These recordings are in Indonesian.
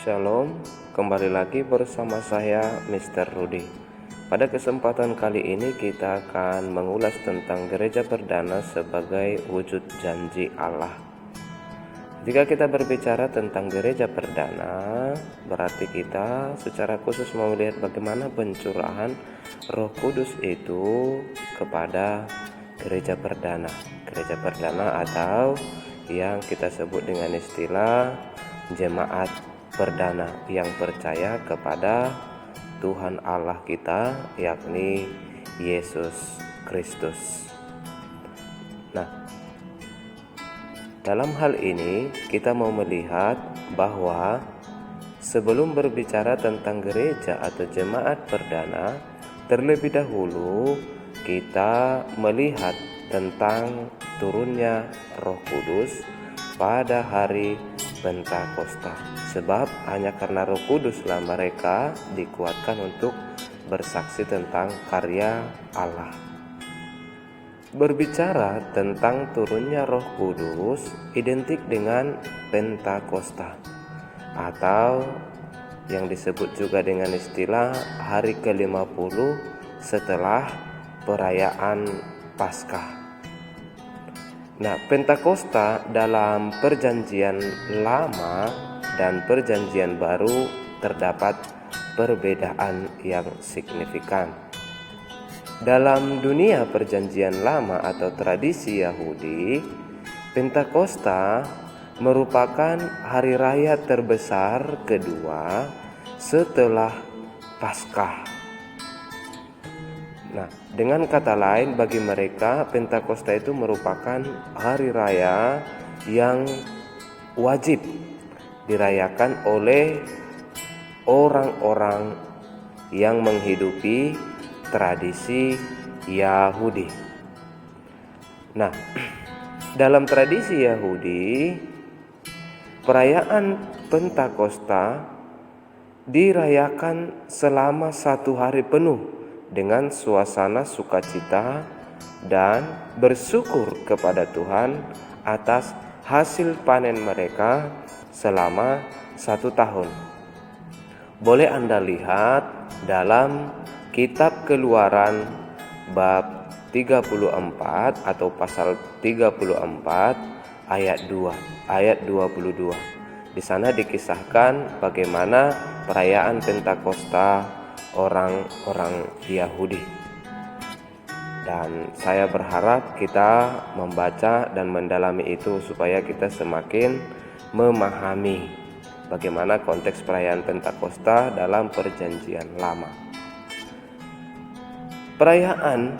Shalom, kembali lagi bersama saya Mr. Rudy. Pada kesempatan kali ini kita akan mengulas tentang gereja perdana sebagai wujud janji Allah. Jika kita berbicara tentang gereja perdana, berarti kita secara khusus mau melihat bagaimana pencurahan Roh Kudus itu kepada gereja perdana. Gereja perdana atau yang kita sebut dengan istilah jemaat perdana yang percaya kepada Tuhan Allah kita, yakni Yesus Kristus. Nah, dalam hal ini kita mau melihat bahwa sebelum berbicara tentang gereja atau jemaat perdana, terlebih dahulu kita melihat tentang turunnya Roh Kudus pada hari Pentakosta. Sebab hanya karena Roh Kuduslah mereka dikuatkan untuk bersaksi tentang karya Allah. Berbicara tentang turunnya Roh Kudus identik dengan Pentakosta atau yang disebut juga dengan istilah hari ke-50 setelah perayaan Paskah. Nah, Pentakosta dalam Perjanjian Lama dan Perjanjian Baru terdapat perbedaan yang signifikan. Dalam dunia Perjanjian Lama atau tradisi Yahudi, Pentakosta merupakan hari raya terbesar kedua setelah Paskah. Nah, dengan kata lain, bagi mereka Pentakosta itu merupakan hari raya yang wajib dirayakan oleh orang-orang yang menghidupi tradisi Yahudi. Nah, dalam tradisi Yahudi, perayaan Pentakosta dirayakan selama 1 hari penuh dengan suasana sukacita dan bersyukur kepada Tuhan atas hasil panen mereka selama 1 tahun. Boleh Anda lihat dalam Kitab Keluaran bab 34 atau pasal 34 ayat 22. Di sana dikisahkan bagaimana perayaan Pentakosta orang-orang Yahudi. Dan saya berharap kita membaca dan mendalami itu supaya kita semakin memahami bagaimana konteks perayaan Pentakosta dalam Perjanjian Lama. Perayaan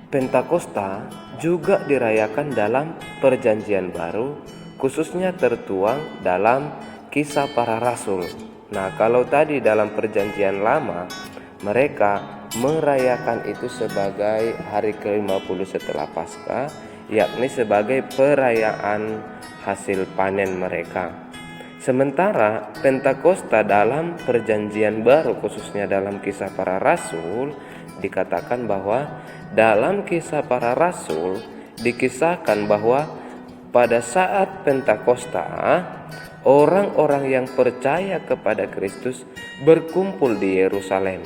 Pentakosta juga dirayakan dalam Perjanjian Baru, khususnya tertuang dalam Kisah Para Rasul. Nah, kalau tadi dalam Perjanjian Lama mereka merayakan itu sebagai hari ke-50 setelah Paskah, yakni sebagai perayaan hasil panen mereka. Sementara Pentakosta dalam Perjanjian Baru, khususnya dalam Kisah Para Rasul, dikatakan bahwa dalam Kisah Para Rasul dikisahkan bahwa pada saat Pentakosta orang-orang yang percaya kepada Kristus berkumpul di Yerusalem.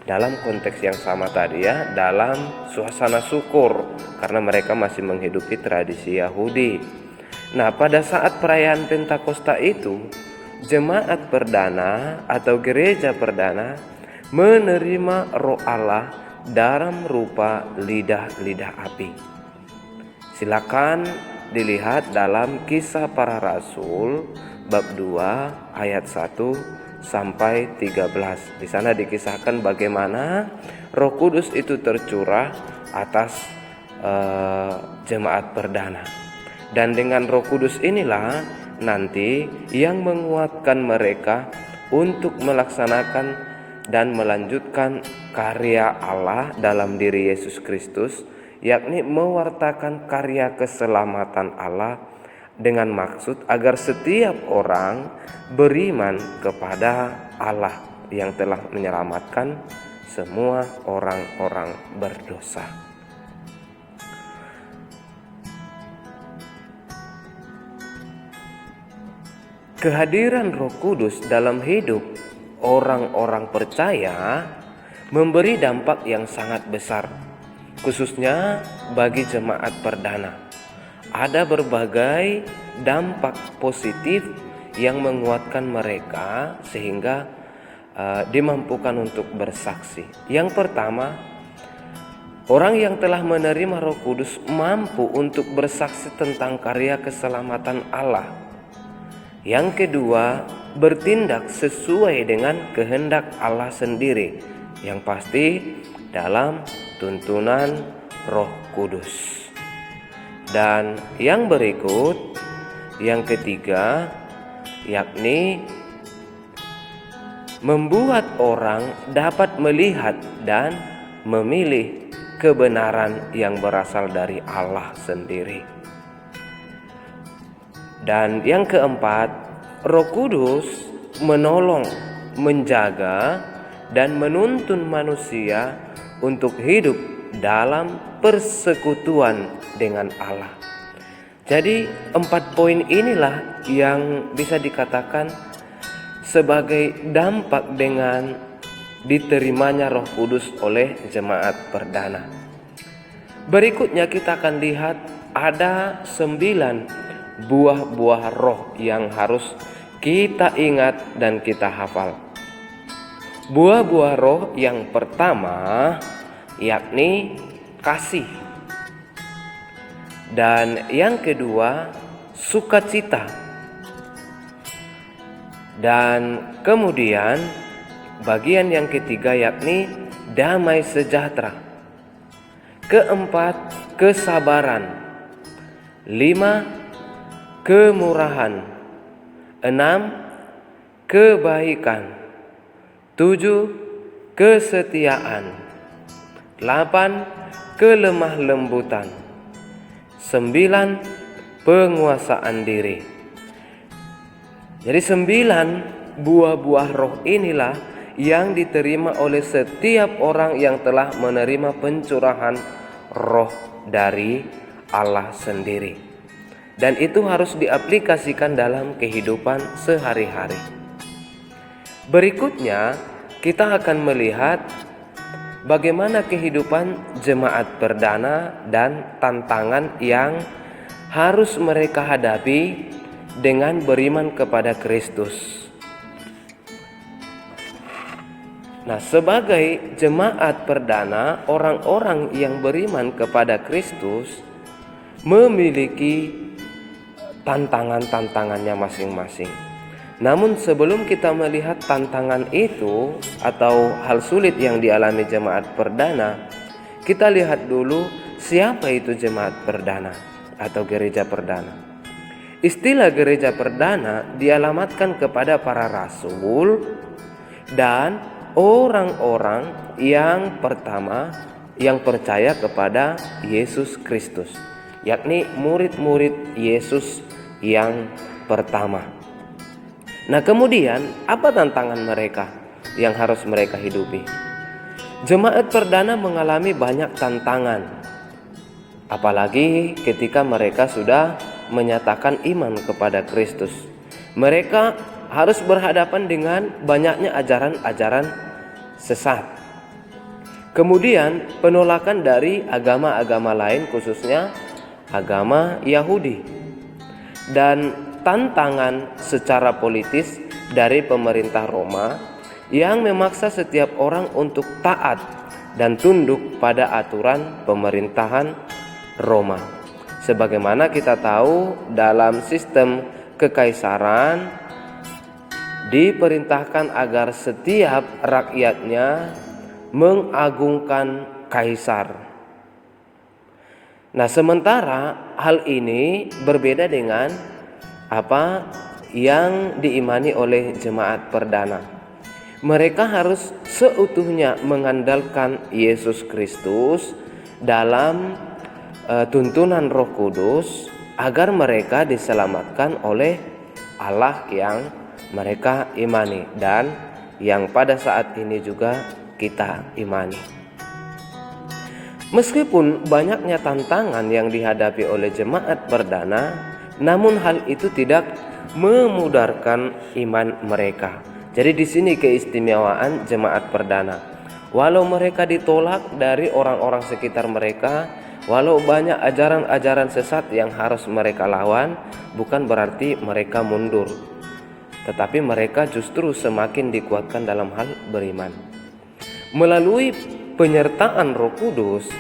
Dalam konteks yang sama tadi ya, dalam suasana syukur karena mereka masih menghidupi tradisi Yahudi. Nah, pada saat perayaan Pentakosta itu, jemaat perdana atau gereja perdana menerima Roh Allah dalam rupa lidah-lidah api. Silakan dilihat dalam Kisah Para Rasul bab 2 ayat 1 sampai 13. Di sana dikisahkan bagaimana Roh Kudus itu tercurah atas jemaat perdana. Dan dengan Roh Kudus inilah nanti yang menguatkan mereka untuk melaksanakan dan melanjutkan karya Allah dalam diri Yesus Kristus, yakni mewartakan karya keselamatan Allah dengan maksud agar setiap orang beriman kepada Allah yang telah menyelamatkan semua orang-orang berdosa. kehadiran Roh Kudus dalam hidup orang-orang percaya memberi dampak yang sangat besar, khususnya bagi jemaat perdana. Ada berbagai dampak positif yang menguatkan mereka sehingga dimampukan untuk bersaksi. Yang pertama, orang yang telah menerima Roh Kudus mampu untuk bersaksi tentang karya keselamatan Allah. Yang kedua, bertindak sesuai dengan kehendak Allah sendiri, yang pasti dalam tuntunan Roh Kudus. Dan yang berikut, yang ketiga, yakni membuat orang dapat melihat dan memilih kebenaran yang berasal dari Allah sendiri. Dan yang keempat, Roh Kudus menolong, menjaga, dan menuntun manusia untuk hidup dalam persekutuan dengan Allah. Jadi 4 poin inilah yang bisa dikatakan sebagai dampak dengan diterimanya Roh Kudus oleh jemaat perdana. Berikutnya kita akan lihat ada 9 buah-buah roh yang harus kita ingat dan kita hafal. Buah-buah roh yang pertama yakni kasih. Dan yang kedua sukacita. Dan kemudian bagian yang ketiga yakni damai sejahtera. Keempat, kesabaran. 5, kemurahan. 6, kebaikan. 7, kesetiaan. 8, kelemah lembutan. 9, penguasaan diri. Jadi 9 buah-buah roh inilah yang diterima oleh setiap orang yang telah menerima pencurahan roh dari Allah sendiri. Dan itu harus diaplikasikan dalam kehidupan sehari-hari. Berikutnya kita akan melihat bagaimana kehidupan jemaat perdana dan tantangan yang harus mereka hadapi dengan beriman kepada Kristus. Nah, sebagai jemaat perdana, orang-orang yang beriman kepada Kristus memiliki tantangan-tantangannya masing-masing. Namun sebelum kita melihat tantangan itu atau hal sulit yang dialami jemaat perdana, kita lihat dulu siapa itu jemaat perdana atau gereja perdana. Istilah gereja perdana dialamatkan kepada para rasul dan orang-orang yang pertama yang percaya kepada Yesus Kristus, yakni murid-murid Yesus yang pertama. Nah, kemudian apa tantangan mereka yang harus mereka hidupi? Jemaat perdana mengalami banyak tantangan, apalagi ketika mereka sudah menyatakan iman kepada Kristus. Mereka harus berhadapan dengan banyaknya ajaran-ajaran sesat. Kemudian penolakan dari agama-agama lain, khususnya agama Yahudi. Dan tantangan secara politis dari pemerintah Roma yang memaksa setiap orang untuk taat dan tunduk pada aturan pemerintahan Roma. Sebagaimana kita tahu, dalam sistem kekaisaran diperintahkan agar setiap rakyatnya mengagungkan kaisar. Nah, sementara hal ini berbeda dengan apa yang diimani oleh jemaat perdana. Mereka harus seutuhnya mengandalkan Yesus Kristus dalam tuntunan Roh Kudus agar mereka diselamatkan oleh Allah yang mereka imani dan yang pada saat ini juga kita imani. Meskipun banyaknya tantangan yang dihadapi oleh jemaat perdana, namun hal itu tidak memudarkan iman mereka. Jadi di sini keistimewaan jemaat perdana. Walau mereka ditolak dari orang-orang sekitar mereka, walau banyak ajaran-ajaran sesat yang harus mereka lawan, bukan berarti mereka mundur, tetapi mereka justru semakin dikuatkan dalam hal beriman. Melalui penyertaan Roh Kudus,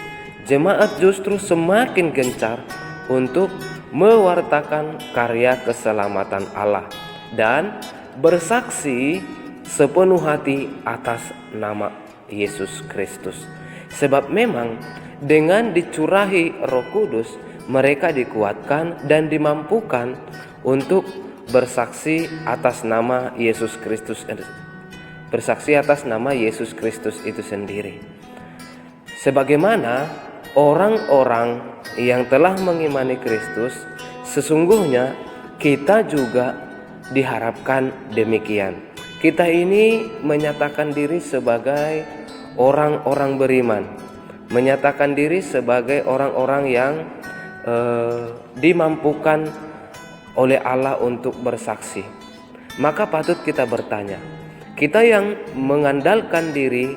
jemaat justru semakin gencar untuk mewartakan karya keselamatan Allah dan bersaksi sepenuh hati atas nama Yesus Kristus. Sebab memang dengan dicurahi Roh Kudus, mereka dikuatkan dan dimampukan untuk bersaksi atas nama Yesus Kristus, bersaksi atas nama Yesus Kristus itu sendiri. Sebagaimana orang-orang yang telah mengimani Kristus, sesungguhnya kita juga diharapkan demikian. Kita ini menyatakan diri sebagai orang-orang beriman, menyatakan diri sebagai orang-orang yang dimampukan oleh Allah untuk bersaksi. Maka patut kita bertanya, kita yang mengandalkan diri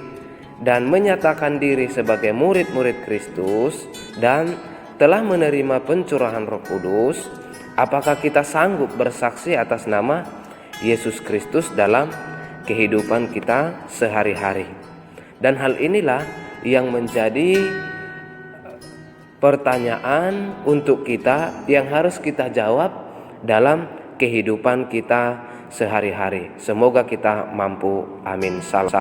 dan menyatakan diri sebagai murid-murid Kristus dan telah menerima pencurahan Roh Kudus, apakah kita sanggup bersaksi atas nama Yesus Kristus dalam kehidupan kita sehari-hari? Dan hal inilah yang menjadi pertanyaan untuk kita yang harus kita jawab dalam kehidupan kita sehari-hari. Semoga kita mampu. Amin. Salam.